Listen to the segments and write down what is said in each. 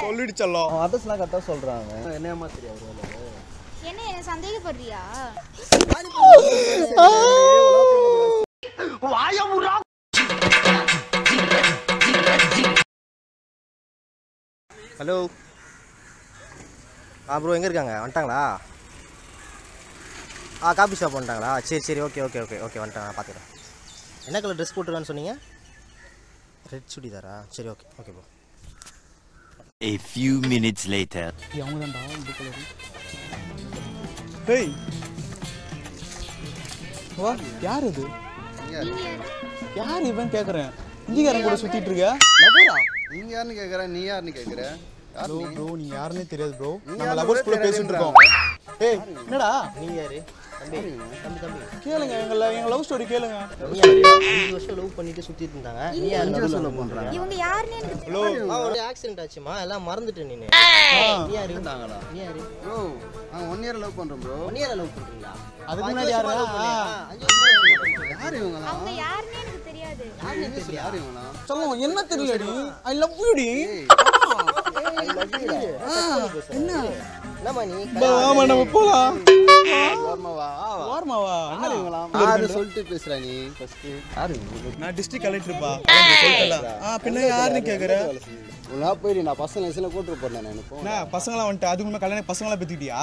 சொல்லிடுச்சல்லம் அட்ரஸ்லாம் கரெக்டா சொல்றாங்க. என்னமா தெரியாது என்ன சந்தேகப்படுறியா? ஹலோ ப்ரோ எங்கே இருக்காங்க? வந்துட்டாங்களா? காபி ஷாப் வந்துட்டாங்களா? சரி ஓகே வந்துட்டாங்க. பார்த்துக்கிறேன். என்ன கலர் ட்ரெஸ் போட்டுருக்கான்னு சொன்னீங்க? ரெட் சுடிதாரா? சரி okay bro. A few minutes later. அவங்க தான்டா இந்த கலர். டேய் வா, யார் இது? யார் இவன் கேக்குறேன். இந்திகாரன் கூட சுத்திட்டு இருக்க. லவரா? நீங்க யாருன்னு கேக்குற? நீ யாருன்னு கேக்குற? ப்ரோ நீ யாருன்னே தெரியாது ப்ரோ. நம்ம லவர்ஸ் கூட பேசிட்டு இருக்கோம். ஏய் என்னடா நீ யாரு? தம்பி கேளுங்க, எங்க லவ் ஸ்டோரி கேளுங்க. நீ யாரு? 5 வருஷம் லவ் பண்ணிட்டு சுத்திட்டு இருந்தாங்க. நீ யாரு? 5 வருஷம் லவ் பண்றாங்க. இவங்க யாருன்னு எனக்கு ஹலோ ஒரு ஆக்சிடென்ட் ஆச்சுமா, எல்லாம் மறந்துட்டேன். நீ யாரு? நீ யாரு ப்ரோ? நான் 1 இயர் லவ் பண்றேன் ப்ரோ. 1 இயர் லவ் பண்றீங்களா? அதுக்கு முன்னாடி யாரா? 5 வருஷம் யார் இவங்களா? அவங்க யாருன்னு எனக்கு தெரியாது. யார் இவங்களா? சொல்லுங்க, என்ன தெரியலடி. ஐ லவ் யூ டி. என்ன என்னம்மா நீ? ஆமா நம்ம போலாம். வார்மாவா யார் இவங்களா? யாரு சொல்லிட்டு பேசுற நீ? ஃபர்ஸ்ட் யார் இவங்க? நான் டிஸ்ட்ரிக்ட் கலெக்டர் பா. சொல்லிட்டல. பின்ன யாருன்னு கேக்குற? உலா போய் நான் பசங்க லைசன்ல கூட்டிட்டு போறேன். நான் இப்போ நான் பசங்களா வந்துட்டு அதுக்கு முன்ன கல்யாணம் பசங்களா பெத்திட்டியா?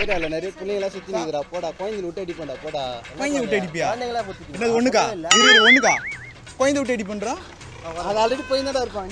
ஏரியால நிறைய பிள்ளைங்களா சுத்தி நிக்கிறா. போடா கோயில விட்டு அடி பண்ணடா போடா. கோயில விட்டு அடிப்பியா? குழந்தைங்களா பத்திட்டு என்னது ஒண்ணுக்கா? இரு ஒண்ணுக்கா? கோயில விட்டு அடி பண்றா? அது ஆல்ரெடி போயினடா இருப்பான்.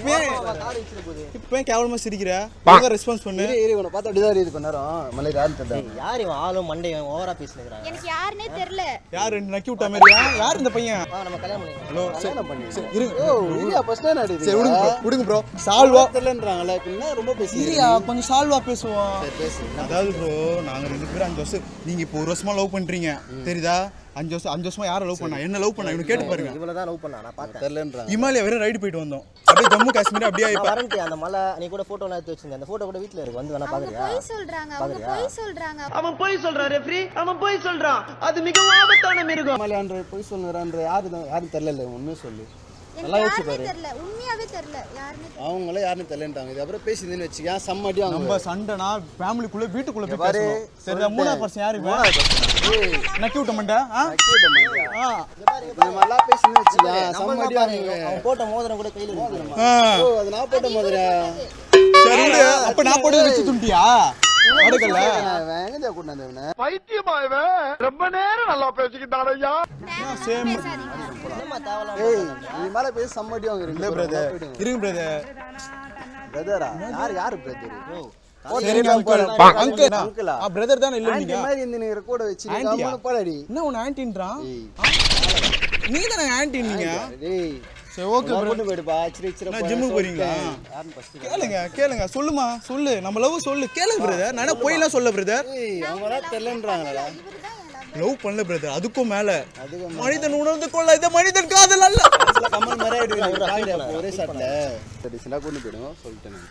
கார் வச்சிர போகுது. இப்போ ஏன் கேவலமா சிரிக்கிற? ஒழுங்கா ரெஸ்பான்ஸ் பண்ணு. இரு உன பார்த்தா அப்படிதான் இருக்குது கொஞ்ச நேரம். மலை யாரு தெரியல. யார் இவன்? ஆளும் மண்டையும் ஓவரா பேசினேங்கறாங்க. எனக்கு யாருன்னே தெரியல. யார் நக்கி விட்ட மாதிரியா? யார் இந்த பையன்? வா நம்ம கல்யாணம் பண்ணிக்கலாம். ஹலோ என்ன பண்ணி? இருங்க. ஓ இரியா ஃபர்ஸ்ட் டைம் அடி. சரி விடுங்க ப்ரோ. சால்வா தெரியலன்றாங்களே. பின்ன ரொம்ப பேசி. இரியா கொஞ்சம் சால்வா பேசுவோம். சரி பேசு. அதாவது ப்ரோ நாங்க 2 பேரும் 5 வருஷம், நீங்க இப்போ 1 வருஷமா லவ் பண்றீங்க. தெரியுதா? 5 வருஷமா யாரை லவ் பண்ணா? என்ன லவ் பண்ணா? இவனை கேட்டு பாருங்க. இவள தான் லவ் பண்ணா நான் பார்த்தேன். தெரியலன்றாங்க. இமாலயா வரை ரைடு போயிட்டு வந்தோம். அப்படியே ஜம்மு காஷ்மீர் அப்படியே நான் வரேன்டி. அந்த மலை நீ கூட போட்டோலாம் எடுத்து வச்சிருந்த. அந்த போட்டோ கூட வீட்ல இருக்கு. வந்து வேணா பாக்குறியா? போய் சொல்றாங்க. அவங்க போய் சொல்றாங்க. அவன் போய் சொல்றான் ரெஃப்ரி. அவன் போய் சொல்றான். அது மிகவும் ஆபத்தான மிருகம். மலையான்ற போய் சொல்லுறான்ற யாரும் தெரியல. உண்மையை சொல்லு. நல்லா யோசிச்சு பாரு. தெரியல. உண்மையாவே தெரியல. யாருன்னு அவங்களே யாருன்னு தெரியலன்றாங்க. இது அப்புறம் பேசினேன்னு வெச்சுக்க சம்மடி அவங்க. நம்ம சண்டைனா ஃபேமிலிக்குள்ள வீட்டுக்குள்ள போய் பேசணும். சரிடா? மூணா பர்சன் யாரு இவன்? நக்கி விட்ட மாட்டா? இந்த மாதிரிலாம் பேசினேன்னு வெச்சுக்க சம்மடி அவங்க. அவன் போட்ட மோதிரம் கூட கையில இருக்கு. ஓ அது நான் போட்ட மோதிரம். சரி விடு. அப்ப நான் போட்டு வெச்சு துண்டியா? அடக்கல. எங்கடா கூட்டி வந்தவனே? பைத்தியமா இவன்? ரொம்ப நேரம் நல்லா பேசிக்கிட்டான் ஐயா. சேம். என்னமா தேவலாம்? ஏய் நீ மேல பேசி சம்மடி அவங்க இல்ல பிரதர். இருங்க பிரதர். பிரதரா? யாரு பிரதர்? சரிங்க அங்கிள். அங்கிள். பிரதர் தான இல்ல நீங்க. இந்த மாதிரி இந்த நீங்க கூட வெச்சு நீங்க போடாடி. என்ன உன் ஆன்ட்டின்றான்? நீ தான ஆன்ட்டி நீங்க. டேய் சரி ஓகே ப்ரோ. கொண்டு போய்டு பா. சிரிச்சிர நான் ஜிம்முக்கு போறீங்களா? யாரன்னு ஃபர்ஸ்ட் கேளுங்க. சொல்லுமா சொல்லு. நம்ம லவ் சொல்லு. கேளுங்க பிரதர். நானே போய்லாம் சொல்ல பிரதர். ஏய் அவங்களா தெரியலன்றாங்கடா. லவ் பண்ணல பிரதர். அதுக்கும் மேல மனிதன் உணர்ந்து கொள்ள இது மனிதன் காதல் அல்ல. கமல் மறையாடி ஒரே ஷாட்ல டீசெண்டா கொண்டு போய்டும் சொல்லிட்டேன்.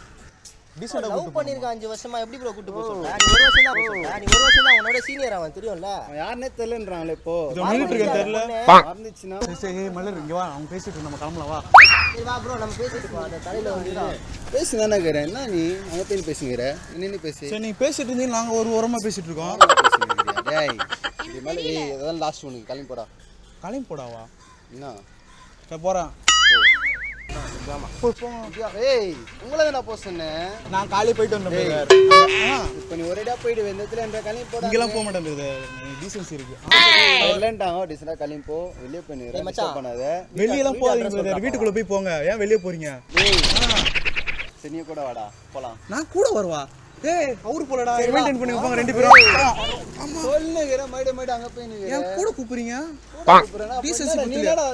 டிசைட் லவ் பண்ணிருக்க 5 வருஷமா எப்படி ப்ரோ கூட்டி போய் சொல்ற? நீ 1 வருஷம் தான் போற. நீ 1 வருஷம் தான் உன்னோட சீனியர் அவன் தெரியும்ல. யாருனே தெரியலன்றாங்களே இப்போ. இது மினிட் இருக்கு தெரியல. மறந்துச்சுனா சரி மலர் இங்க வா. அவங்க பேசிட்டு நம்ம கிளம்பலாம் வா. சரி வா ப்ரோ நம்ம பேசிட்டு போ. அந்த தலையில வந்து பேசுதானே இருக்கற. என்ன நீ அங்க போய் பேசுங்கற. என்ன பேசி. சரி நீ பேசிட்டு இருந்தீங்க. நாங்க ஒரு ஓரமா பேசிட்டு இருக்கோம். டேய் இது மேல ஏய் இதெல்லாம் லாஸ்ட் ஒன்னு கிளம்பி போடா. கிளம்பி போடாவா? என்ன? சரி போறேன். ஏய் உங்களை நான் போ சொன்னேன். நான் காலையில போயிட்டு வந்தேன் பிரதர். இப்போ நீ ஒரேடா போய்டு வெந்தத்துல என்ற கிளம்பி போடா. இங்கலாம் போக மாட்டேன் பிரதர். டீசன்சி இருக்கு. இல்லன்றாங்க டீசெண்டா கிளம்பி போ. வெளிய போய் நீ டிஸ்டர்ப் பண்ணாத. வெளியலாம் போகாதீங்க பிரதர். வீட்டுக்குள்ள போய் போங்க. ஏன் வெளிய போறீங்க? ஏய் சரி நீ கூட வாடா போலாம். நான் கூட வரவா? ஏய் அவரு போலடா. மெயின்டெய்ன் பண்ணி போங்க 2 பேரும். சொல்லுங்கற மைட அங்க போய் நீங்க. ஏன் கூட கூப்பிடுறீங்க? டீசன்சி நீ என்னடா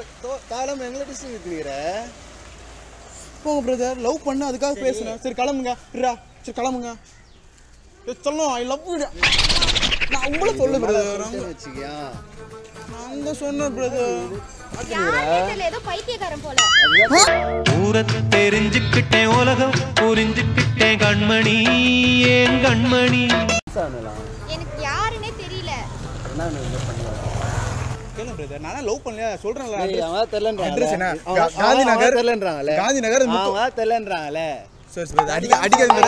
காலம் எங்கள டிஸ்டர்ப் பண்ணிக்கற. போங்க பிரதர். லவ் பண்ண அதுக்காக பேசுறேன். சரி கிளம்புங்க. இருடா. சரி கிளம்புங்க. சொல்லணும் ஐ லவ் யூ. நான் உங்கள சொல்ல பிரதர். வெச்சிக்கியா? நான் சொன்னேன் பிரதர். யாருன்னு தெரியல. ஏதோ பைத்தியக்காரன் போல. ஊர தெரிஞ்சுக்கிட்டேன் உலகம் புரிஞ்சுக்கிட்டேன் கண்மணி ஏன் கண்மணி. எனக்கு யாருன்னே தெரியல. என்ன பண்ணுவ? கேளு பிரதர் நானே லவ் பண்ணல சொல்றேன்ல அவன் தெரியலன்றான் அட்ரஸ் என்ன காந்தி நகர் காந்தி தெரியலன்றாங்கல காந்தி நகர் அவன் தெரியலன்றாங்கல சரி பிரதர் அடிக்காதீங்க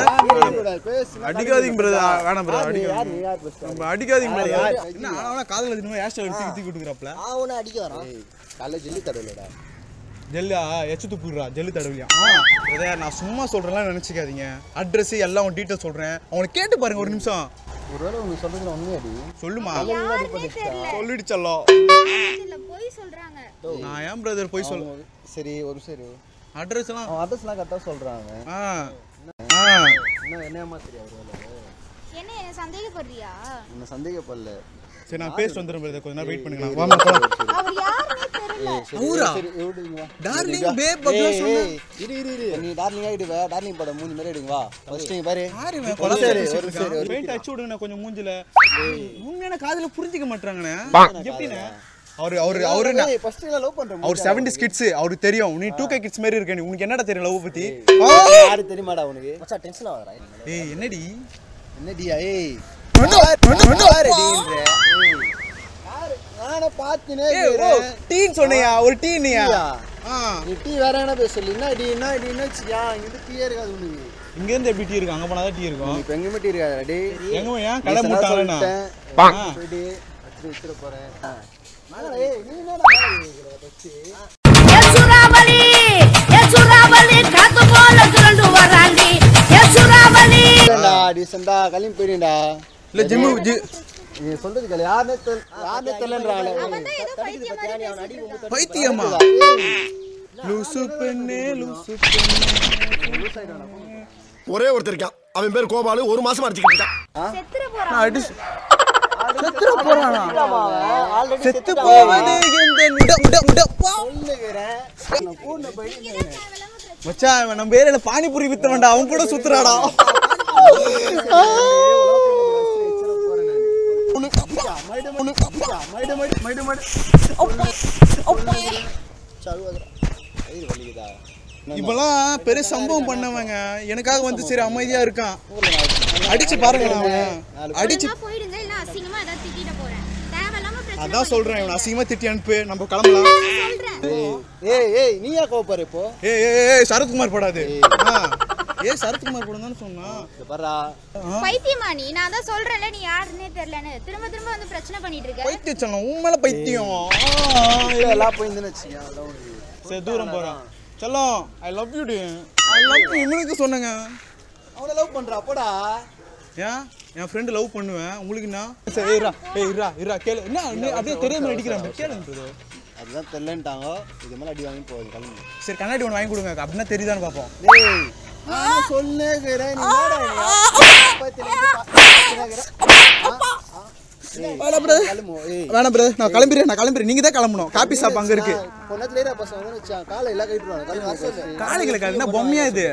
பிரதர் அடிக்காதீங்க பிரதர் வேணாம் பிரதர் அடிக்காதீங்க பிரதர் என்ன ஆனா காதல தினமே ஹேர் ஸ்டைல் தூக்கி கொடுக்குறாப்ல அவனை அடிக்க வரான் காலேஜ் ஜெல்லி தடவலடா ஜெல்லா எச்சு துப்புடுறா ஜெல்லு தடவியா பிரதர் நான் சும்மா சொல்றேன்லாம் நினைச்சுக்காதீங்க அட்ரஸ் எல்லாம் உன் டீட்டெயில் சொல்றேன் அவங்களை கேட்டு பாருங்க ஒரு நிமிஷம் ஒருவேளை உனக்கு சொல்றது உண்மையாடி சொல்லுமா யாருன்னே தெரியல சொல்லிடுச்சல்லோ இல்ல போய் சொல்றாங்க நான் ஏன் பிரதர் போய் சொல்ல சரி ஒரு சரி அட்ரஸ் எல்லாம் அவன் அட்ரஸ்லாம் கரெக்டாக சொல்கிறாங்க இன்னும் என்னம்மா சரி அவர் என்ன சந்தேகப்படுறியா என்ன சந்தேகப்படல சரி நான் பேசிட்டு வந்துடுறேன் பிரதர் கொஞ்ச நேரம் வெயிட் பண்ணுங்க வாமா போலாம் அவர் யாருன்னே தெரியல ஊரா டார்லிங் பேப் பப்ளா சொன்னா இரு நீ டார்லிங் ஆயிடுவ டார்லிங் படம் மூஞ்சி மாதிரி எடுங்க வா ஃபர்ஸ்ட் நீ பாரு யாரு பெயிண்ட் அடிச்சு விடுங்க கொஞ்சம் மூஞ்சில உண்மையான காதுல புரிஞ்சிக்க மாட்டாங்கண்ணே எப்படிண்ணே அவரு ஃபர்ஸ்ட் நான் லவ் பண்றேன் அவர் 70s கிட்ஸ் அவருக்கு தெரியும் நீ 2K கிட்ஸ் மாதிரி இருக்க நீ உனக்கு என்னடா தெரியும் லவ் பத்தி யாரு தெரியுமாடா உனக்கு மச்சான் டென்ஷன் ஆவறா ஏய் என்னடி என்னடியா ஏய் நானே பாத்துனே டீன் சொன்னியா ஒரு டீனியா நீ டீ வேற என்ன பேச சொல்லி என்ன டீன்னு வச்சியா இங்க டீயே இருக்காது உனக்கு இங்க இருந்து எப்படி டீ இருக்கு அங்க போனா தான் டீ இருக்கும் இப்ப எங்க டீ இருக்காது டேய் எங்க ஏன் கடை மூட்டாங்கனா போய்டி அச்சு போறேன் ஏய் நீ என்னடா சுராவலி காத்து போல சுரண்டு வராண்டி சுராவலி டீசன்டா கலிம் போயிடா இல்ல ஜிம் நீ சொல்றது கேளு யாரே தெரியலன்றானே அவன் தான் ஏதோ பைத்தியம் மாதிரி பேசிட்டு பைத்தியமா லூசு பெண்ணே ஒரே ஒருத்தர் இருக்கான் அவன் பேர் கோபாலு ஒரு மாசமா அடிச்சிட்டு இருக்கான் செத்துற போறான் செத்துற போறானா செத்து போவது இந்த உடப்பா சொல்லுகிறேன் நான் கூண்ட போயிட்டு மச்சான் இவன் நம்ம ஏரியால பானிபூரி வித்தவன்டா அவன் கூட சுத்துறாடா இப்பெல்லாம் பெரிய சம்பவம் பண்ணவங்க எனக்காக வந்து சரி அமைதியா இருக்கான் அடிச்சு பாருங்க அடிச்சு போயிடுங்க இல்ல அசிங்கமா ஏதாவது திட்டிட போறேன் தேவையில்லாம பிரச்சனை அதான் சொல்றேன் இவன் அசிங்கமா திட்டி அனுப்பு நம்ம கிளம்பலாம் சொல்றேன் ஏய் நீயா கோவப்படுற இப்போ ஏய் சரத்குமார் படாது சரத்குமார் படம் தானே சொன்னா பாரா பைத்தியமா நீ நான் தான் சொல்றேன்ல நீ யாருன்னே தெரியலன்னு திரும்ப வந்து பிரச்சனை பண்ணிட்டு இருக்க பைத்தியம் சொல்லலாம் உன் மேல பைத்தியம் எல்லாம் போயிருந்துன்னு வச்சியா அதான் சரி தூரம் போறான் செல்லம் ஐ லவ் யூ இவனுக்கு சொன்னங்க அவனை லவ் பண்றா போடா ஏன் என் ஃப்ரெண்டு லவ் பண்ணுவேன் உங்களுக்கு என்ன சரி இருடா கேளு என்ன அப்படியே தெரியாம அடிக்கிறேன் கேளுங்க அதுதான் தெரியலன்ட்டாங்க இது மேல அடி வாங்கி போகுது கிளம்பு சரி கண்ணாடி ஒன்று வாங்கி கொடுங்க அப்படின்னா தெரியுதான்னு பார்ப்போம் டேய் நான் சொல்லுகிறேன் நீ வேணாம் பிரதர் நான் கிளம்புறேன் நீங்க தான் கிளம்பணும் காபி ஷாப் அங்க இருக்கு பொண்ணத்துல பசங்க வந்து வச்சா காலை எல்லாம் கைட்டுறாங்க காலைகளை கால என்ன பொம்மையா இது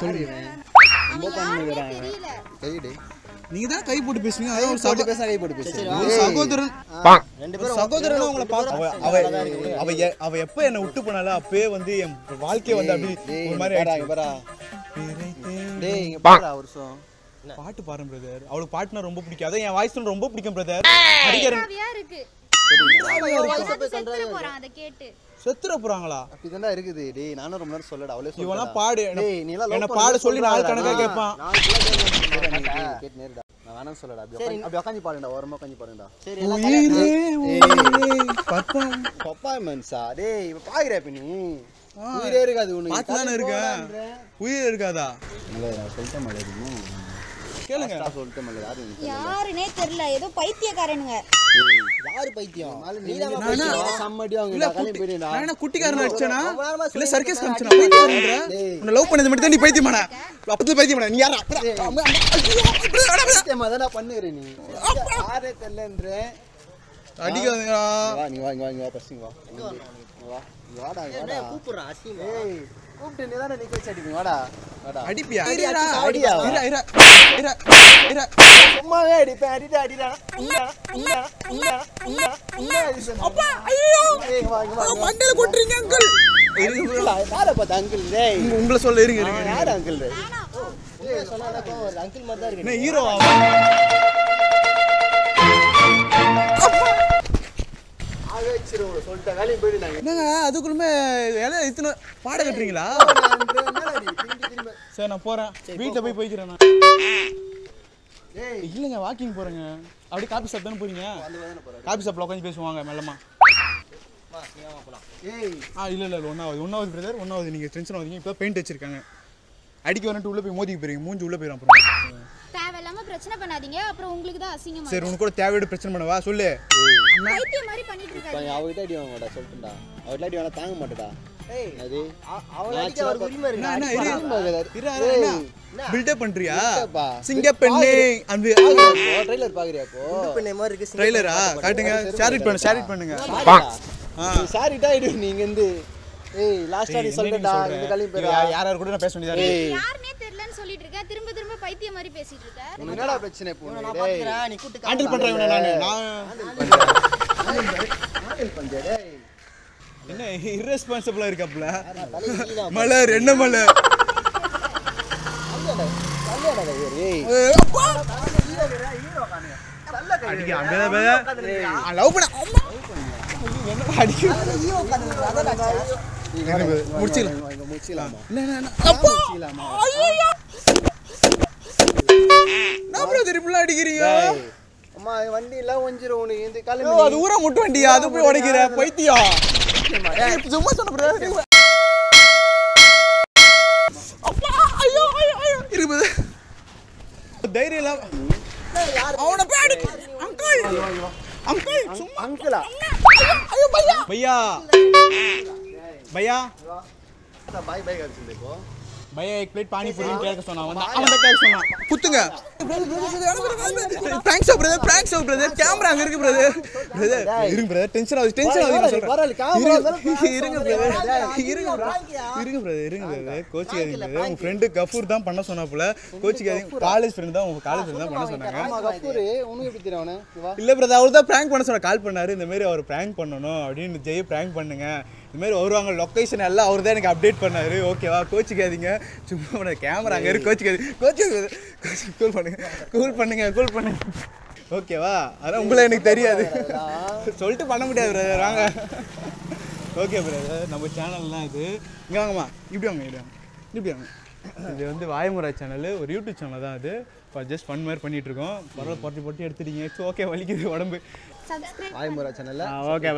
சொல்லுகிறேன் ரொம்ப பண்ணுகிறாங்க தெரியல கைடு நீங்க தான் கை போட்டு பேசுவீங்க அதான் ஒரு சாப்பிட்டு பேச கை போட்டு பேசு ஒரு சகோதரன் ரெண்டு பேரும் சகோதரன் உங்களை பார்த்து அவ எப்ப என்ன விட்டு போனால அப்பவே வந்து என் வாழ்க்கைய வந்து அப்படி ஒரு மாதிரி ஆயிடுச்சு பாரா டேய் இங்க பாரா வருஷம் பாட்டு பாரு பிரதர் அவளுக்கு பாட்டுனா ரொம்ப பிடிக்கும் அதான் என் வாய்ஸ் ரொம்ப பிடிக்கும் பிரதர் அடிக்கிறேன் காவியா இருக்கு செத்துற போறான் அத கேட்டு செத்துற போறாங்களா அப்படிதான்டா இருக்குது டேய் நானும் ரொம்ப நேரம் சொல்லடா அவளே சொல்றா இவனா பாடு டேய் நீ எல்லாம் என்ன பாடு சொல்லி நாள் கணக்கா கேட்பான் கேட் நேரடா நான் வேணாம் சொல்லடா அப்படி உட்கார்ந்து பாடுடா ஓரமா உட்கார்ந்து பாடுடா உயிரே பப்பம் பர்ஃபார்மன்ஸா டேய் இப்ப பாக்குற இப்ப நீ உயிரே இருக்காது உனக்கு பாத்து தானே இருக்க உயிர் இருக்காதா இல்ல நான் சொல்லிட்டேன் மலருமா கேளுங்க நான் சொல்லிட்டேன் மலர் யாருன்னே தெரியல ஏதோ பைத்தியக்காரனுங்க யாரு பைத்தியம் நீதான் பைத்தியம் சம்மடி அவங்க காலையில போயிடா நான் என்ன குட்டிக்காரன் அடிச்சனா இல்ல சர்க்கஸ் காமிச்சனா பைத்தியம்ன்ற உன்னை லவ் பண்ணது மட்டும் தான் நீ பைத்தியமாடா அப்பத்துல பைத்தியமாடா நீ யாரா பைத்தியமா தான் பண்ணுகிறே நீ யாரே தெரியலன்ற அடிக்காதீங்கடா வா நீ வா பசங்க வா வாடா என்ன கூப்பிடுறா அசிமா ஏய் கூப்பிட்டு நீ தான நிக்க வச்சு அடிப்பீங்க வாடா அடிப்பியா அடியா இரு சும்மாவே அடிப்பேன் அடிடா அப்பா ஐயோ ஏய் வா மண்டையில கொட்றீங்க அங்கிள் யாரை பார்த்த அங்கிள் டேய் உங்களை சொல்ல இருங்க யார் அங்கிள் டேய் சொன்னா அங்கிள் மாதிரி தான் இருக்கு என்ன ஹீரோவா சொல்லிட்டேன் வேலைக்கு போயிடு நாங்க என்னங்க அதுக்குள்ளுமே இலை இத்தனை பாட கட்டுறீங்களா சரி நான் போகிறேன் வீட்டில் போய் போய்க்கிறேன் நான் இல்லைங்க வாக்கிங் போகிறேங்க அப்படியே காபி ஷாப் தானே போகிறீங்க காபி ஷாப்பில் உட்காந்து பேசுவாங்க மெல்லமா இல்லை ஒன்றாவது பிரதர் ஒன்றாவது நீங்கள் டென்ஷன் ஆகுதுங்க இப்போ பெயிண்ட் வச்சிருக்காங்க அடிக்க வரட்டு உள்ளே போய் மோதிக்கு போகிறீங்க மூஞ்சி உள்ளே போயிடும் அப்புறம் தேவையில்லாம பிரச்சனை பண்ணாதீங்க அப்புறம் உங்களுக்கு தான் அசிங்கமா சரி உனக்கு கூட தேவையோட பிரச்சனை பண்ணவா சொல்லு பைத்தியம் மாதிரி பண்ணிட்டு இருக்காங்க அவகிட்ட அடி வாங்கடா சொல்லிட்டுடா அவகிட்ட அடி வாங்க தாங்க மாட்டடா அது பில்டப் பண்றியா சிங்க பெண்ணே அந்த ட்ரைலர் பாக்குறியா இப்போ பெண்ணே மாதிரி இருக்கு ட்ரைலரா காட்டுங்க ஷேர் பண்ணுங்க சாரிடா நீங்க வந்து ஏய் லாஸ்டா நீ சொல்றடா இந்த கலிம் பேரா யாரார் கூட நான் பேச வேண்டியதா யாருனே தெரியலன்னு சொல்லிட்டு இருக்க திரும்ப பைத்தியம் மாதிரி பேசிட்டு இருக்க உனக்கு என்னடா பிரச்சனை இப்போ நான் பாத்துக்கறேன் நீ கூட்டி ஹேண்டில் பண்றேன் நான் ஹேண்டில் பண்றே டேய் என்ன irresponsible இருக்காப்ல மலர் என்ன மலர் கல்யாணடா ஏய் அப்பா அடிக்க அங்க லவ் பண்ண என்ன அடிக்க முடிச்சிடலாமா அடிக்கிறீங்க அம்மா வண்டி எல்லாம் ஒஞ்சிரும் உனக்கு இந்த ஐயோ, அது ஊரா முட்டு வண்டியா அது போய் உடைக்கிற பைத்தியம் சும்மா சொன்ன bro. அப்பா ஐயோ இருபது தைரியம் இல்ல அவன பேடி அங்கிள் சும்மா அங்கிளா ஐயோ பையா பாய் பாய் கடிச்சிருந்தே இப்போ भैया एक प्लेट पानी पूरी கேட்க சொன்னா அவன் கேட்க சொன்னா குத்துங்க பிராங்க்ஸ் பிரதர் கேமரா அங்க இருக்கு பிரதர் இருங்க பிரதர் டென்ஷன் ஆகுது பரவாயில்லை கேமரா இருங்க பிரதர் கோச்சிக்காதீங்க பிரதர் உங்க ஃப்ரெண்ட் கஃபூர் தான் பண்ண சொன்னாப்புல கோச்சிக்காதீங்க காலேஜ் ஃப்ரெண்ட் தான் உங்க காலேஜ் ஃப்ரெண்ட் தான் பண்ண சொன்னாங்க ஆமா கஃபூர் உனக்கு எப்படி தெரியும் அவனே வா இல்ல பிரதர் அவர் தான் பிராங்க் பண்ண சொன்னா கால் பண்ணாரு இந்த மாதிரி அவர் பிராங்க் பண்ணனும் அப்படினு ஜெய் பிராங்க் பண்ணுங்க இந்த மாதிரி வருவாங்க லொகேஷன் எல்லாம் அவர் தான் எனக்கு அப்டேட் பண்ணாரு ஓகேவா கோச்சிக்காதீங்க சும்மா உன கேமரா அங்க இருக்கு கோச்சிக்காதீங்க கூல் பண்ணுங்க ஓகேவா அதான் உங்களை எனக்கு தெரியாது சொல்லிட்டு பண்ண முடியாது பிரதர் வாங்க ஓகே பிரதர் நம்ம சேனல்லாம் இது இங்கே வாங்கம்மா இப்படி வாங்க இது வந்து வாய்முறை சேனல் ஒரு யூடியூப் சேனல் தான் அது இப்போ ஜஸ்ட் ஃபன் மாதிரி பண்ணிட்டு இருக்கோம் பரவாயில்ல பொட்டி எடுத்துட்டீங்க ஓகே வலிக்குது உடம்பு வாய்முறை சேனல்ல ஓகே